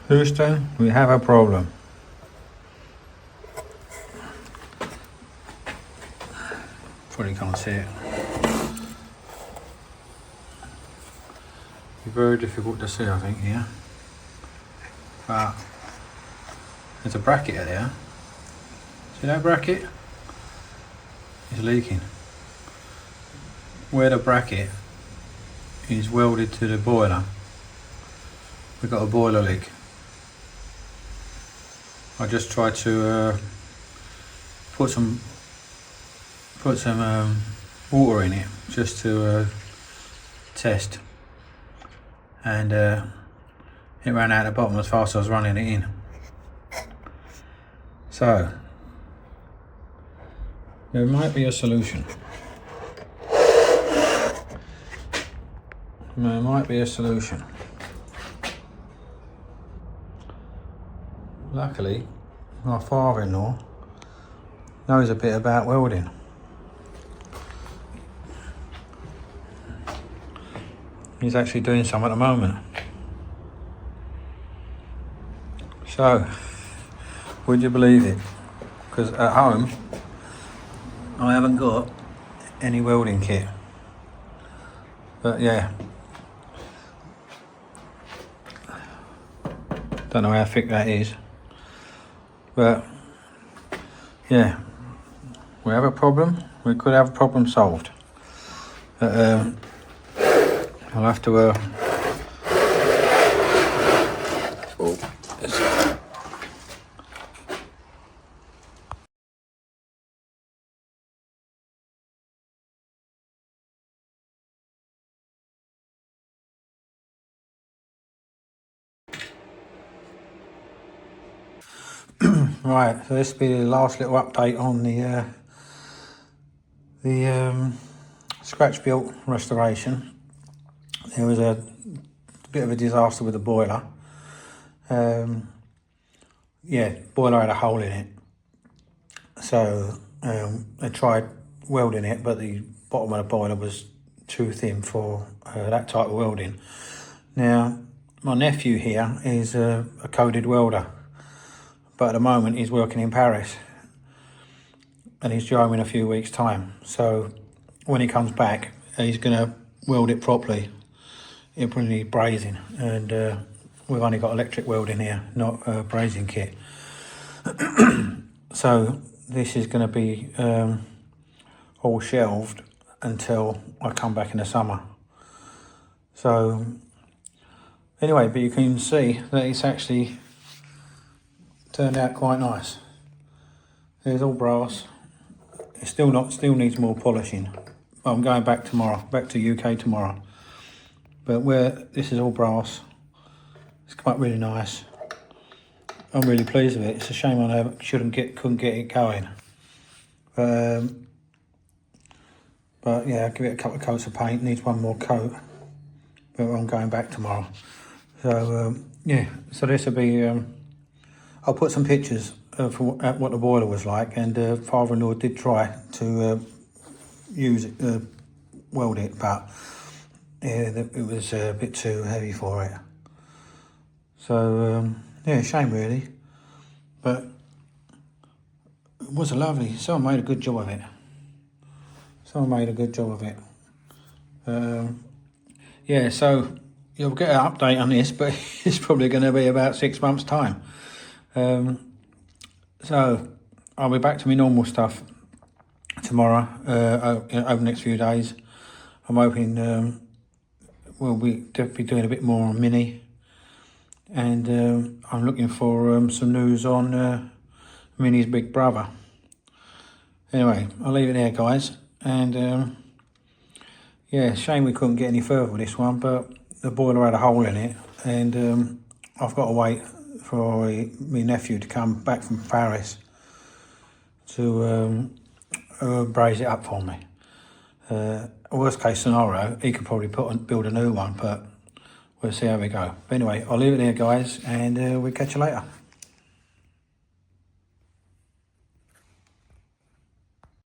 Houston, we have a problem. Probably can't see it. It's very difficult to see, I think, here. But there's a bracket there. See that bracket? It's leaking. Where the bracket is welded to the boiler, we've got a boiler leak. I just tried to put some water in it just to test, and it ran out the bottom as fast as I was running it in. So there might be a solution. There might be a solution. Luckily, my father-in-law knows a bit about welding. He's actually doing some at the moment. So, would you believe it? Because at home, I haven't got any welding kit. But yeah, don't know how thick that is. But yeah, we have a problem. We could have a problem solved. But I'll have to right, so this will be the last little update on the scratch built restoration. There was a bit of a disaster with the boiler. Yeah, boiler had a hole in it, so I tried welding it, but the bottom of the boiler was too thin for that type of welding. Now, my nephew here is a coded welder, but at the moment he's working in Paris and he's due in a few weeks' time. So when he comes back, he's going to weld it properly. It'll probably need brazing, and we've only got electric welding here, not a brazing kit. So this is going to be all shelved until I come back in the summer. So anyway, but you can see that it's actually turned out quite nice. There's all brass. It still needs more polishing. I'm going back tomorrow, back to UK tomorrow. But where this is all brass, it's come up really nice. I'm really pleased with it. It's a shame I couldn't get it going. But yeah, I'll give it a couple of coats of paint. Needs one more coat. But I'm going back tomorrow. So yeah, so this will be. I'll put some pictures of what the boiler was like, and father-in-law did try to use it, weld it, but yeah, it was a bit too heavy for it. So yeah, shame really, but it was someone made a good job of it. Yeah, so you'll get an update on this, but it's probably going to be about 6 months' time. So I'll be back to my normal stuff tomorrow, over the next few days. I'm hoping we'll be definitely doing a bit more on Mini, and I'm looking for some news on Mini's big brother. Anyway, I'll leave it there, guys, and yeah, shame we couldn't get any further with this one, but the boiler had a hole in it, and I've got to wait for my nephew to come back from Paris to braze it up for me. Worst case scenario, he could probably build a new one, but we'll see how we go. But anyway, I'll leave it there, guys, and we'll catch you later.